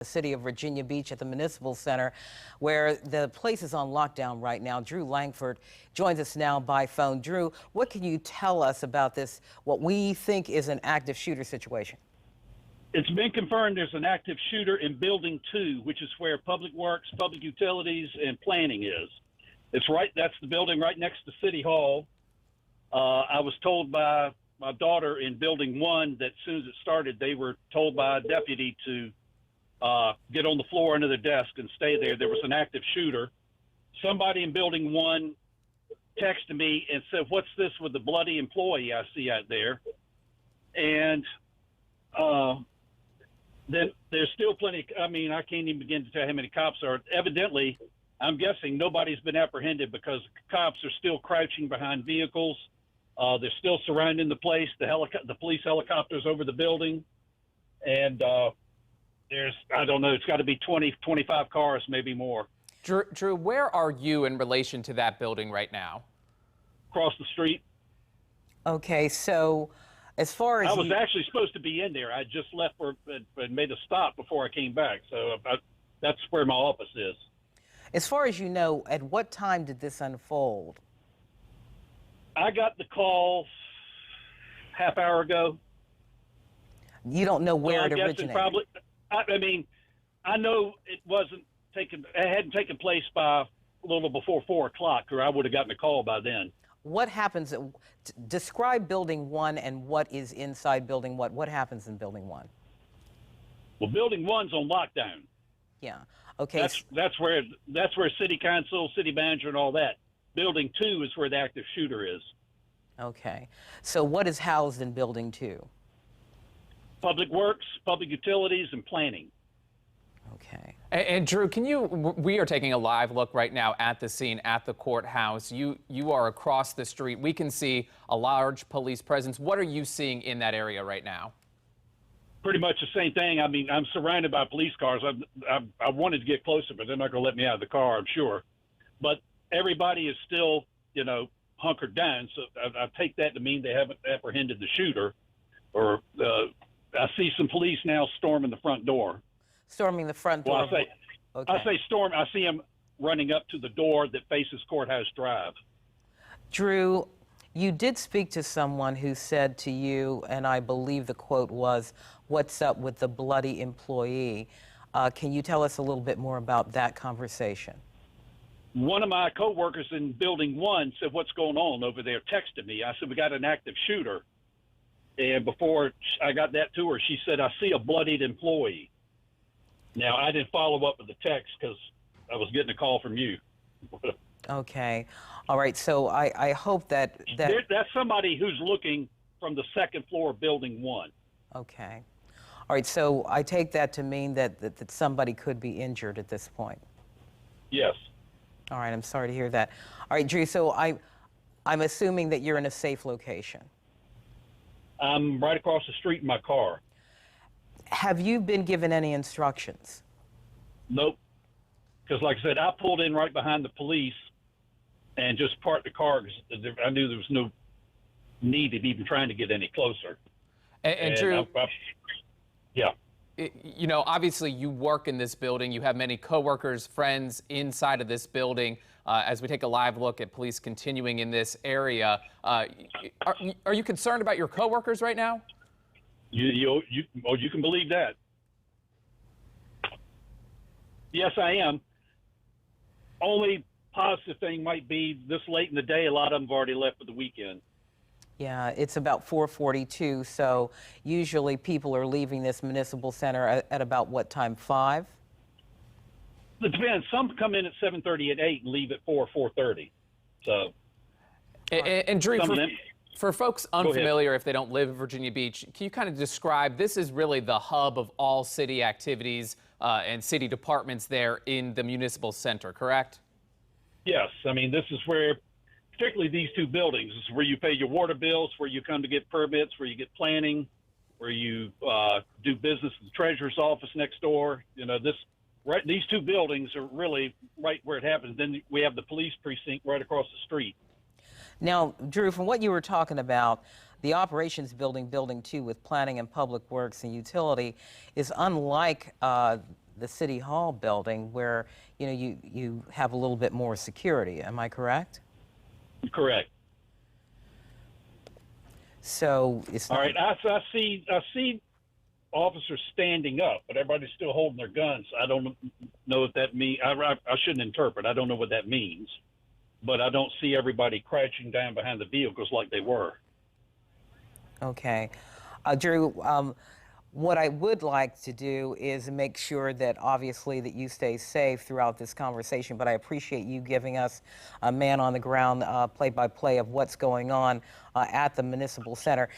The city of Virginia Beach at the Municipal Center, where the place is on lockdown right now. Drew Langford joins us now by phone. Drew, what can you tell us about this, what we think is an active shooter situation? It's been confirmed there's an active shooter in Building 2, which is where Public Works, Public Utilities, and Planning is. That's the building right next to City Hall. I was told by my daughter in Building 1 that as soon as it started, they were told by a deputy to get on the floor under the desk and stay there. There was an active shooter. Somebody in Building 1 texted me and said, "What's this with the bloody employee I see out there?" And then there's still plenty. I can't even begin to tell how many cops are. Evidently, I'm guessing nobody's been apprehended because cops are still crouching behind vehicles. They're still surrounding the place. The police helicopters over the building. And I don't know, it's got to be 20, 25 cars, maybe more. Drew, where are you in relation to that building right now? Across the street. Okay, so as far as I was actually supposed to be in there. I just left and made a stop before I came back. So that's where my office is. As far as you know, at what time did this unfold? I got the call half hour ago. You don't know where it originated? Probably. I know it hadn't taken place by a little before 4 o'clock, or I would have gotten a call by then. What happens? Describe Building 1 and what is inside Building 1. What happens in Building 1? Well, Building 1's on lockdown. Yeah. Okay. That's where City Council, City Manager, and all that. Building 2 is where the active shooter is. Okay. So what is housed in Building 2? Public Works, Public Utilities, and Planning. Okay. And Drew, we are taking a live look right now at the scene at the courthouse. You are across the street. We can see a large police presence. What are you seeing in that area right now? Pretty much the same thing. I'm surrounded by police cars. I wanted to get closer, but they're not going to let me out of the car, I'm sure. But everybody is still, hunkered down. So I take that to mean they haven't apprehended the shooter. Or I see some police now storming the front door. Storming the front door. Well, I say storm. I see them running up to the door that faces Courthouse Drive. Drew, you did speak to someone who said to you, and I believe the quote was, "What's up with the bloody employee?" Can you tell us a little bit more about that conversation? One of my coworkers in Building 1 said, "What's going on over there?" Texted me. I said, "We got an active shooter." And before I got that to her, she said, "I see a bloodied employee." Now, I didn't follow up with the text because I was getting a call from you. Okay. All right. So I hope that's somebody who's looking from the second floor of Building 1. Okay. All right. So I take that to mean that somebody could be injured at this point. Yes. All right. I'm sorry to hear that. All right, Drew. So I'm assuming that you're in a safe location. I'm right across the street in my car. Have you been given any instructions? Nope. Because like I said, I pulled in right behind the police and just parked the car because I knew there was no need of even trying to get any closer. And Drew, yeah. Obviously you work in this building. You have many coworkers, friends inside of this building. As we take a live look at police continuing in this area, are you concerned about your coworkers right now? You can believe that. Yes, I am. Only positive thing might be this late in the day, a lot of them have already left for the weekend. Yeah, it's about 4:42, so usually people are leaving this municipal center at about what time, 5? It depends. Some come in at 7:30 at 8 and leave at 4:30. So. And Drew, for folks unfamiliar, if they don't live in Virginia Beach, can you kind of describe, this is really the hub of all city activities and city departments there in the municipal center, correct? Yes. This is where, particularly these two buildings, this is where you pay your water bills, where you come to get permits, where you get planning, where you do business at the treasurer's office next door. These two buildings are really right where it happens. Then we have the police precinct right across the street. Now, Drew, from what you were talking about, the operations building, Building 2, with planning and public works and utility, is unlike the City Hall building, where you have a little bit more security. Am I correct? Correct. So it's not. All right. I see officers standing up, but everybody's still holding their guns. I don't know what that means. I shouldn't interpret. I don't know what that means. But I don't see everybody crouching down behind the vehicles like they were. Okay. Drew, what I would like to do is make sure that obviously that you stay safe throughout this conversation, but I appreciate you giving us a man on the ground play-by-play of what's going on at the Municipal Center.